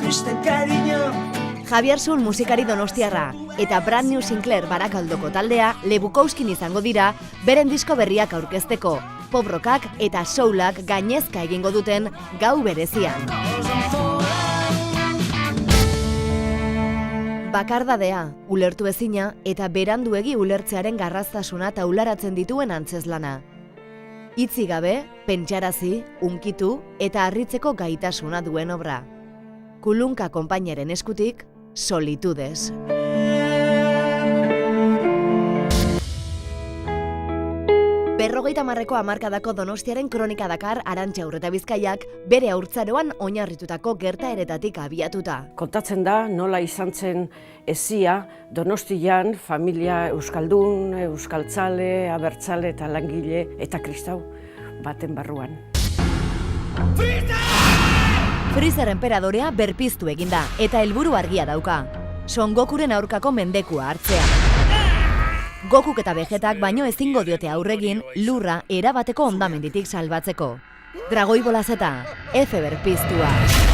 triste cariño. Javier Sul musikari donostiarra eta Brand New Sinclair Barakaldoko taldea Lebukouskin izango dira beren disko berriak aurkezteko, pop rockak eta soulak gainezka egingo duten gau berezian. Bakardadea, ulertu ezina eta beranduegi ulertzearen garraztasuna taularatzen dituen antzezlana. Hitzi gabe, pentsarazi, hunkitu eta harritzeko gaitasuna duen obra. Kulunka konpainaren eskutik, Solitudes. Berrogeita marreko hamarkadako Donostiaren kronika dakar Arantxa Urreta Bizkaiak bere haurtzaroan oinarritutako gertaeretatik abiatuta. Kontatzen da nola izan zen ezia Donostian familia euskaldun, euskaltzale, abertzale eta langile eta kristau baten barruan. Freezer enperadorea berpiztu eginda eta helburu argia dauka. Son Gokuren aurkako mendekua hartzea. Gokuk eta Vegetak baino ezingo diote aurregin lurra erabateko hondamenditik salbatzeko. Dragoi bolazeta, F berpiztua.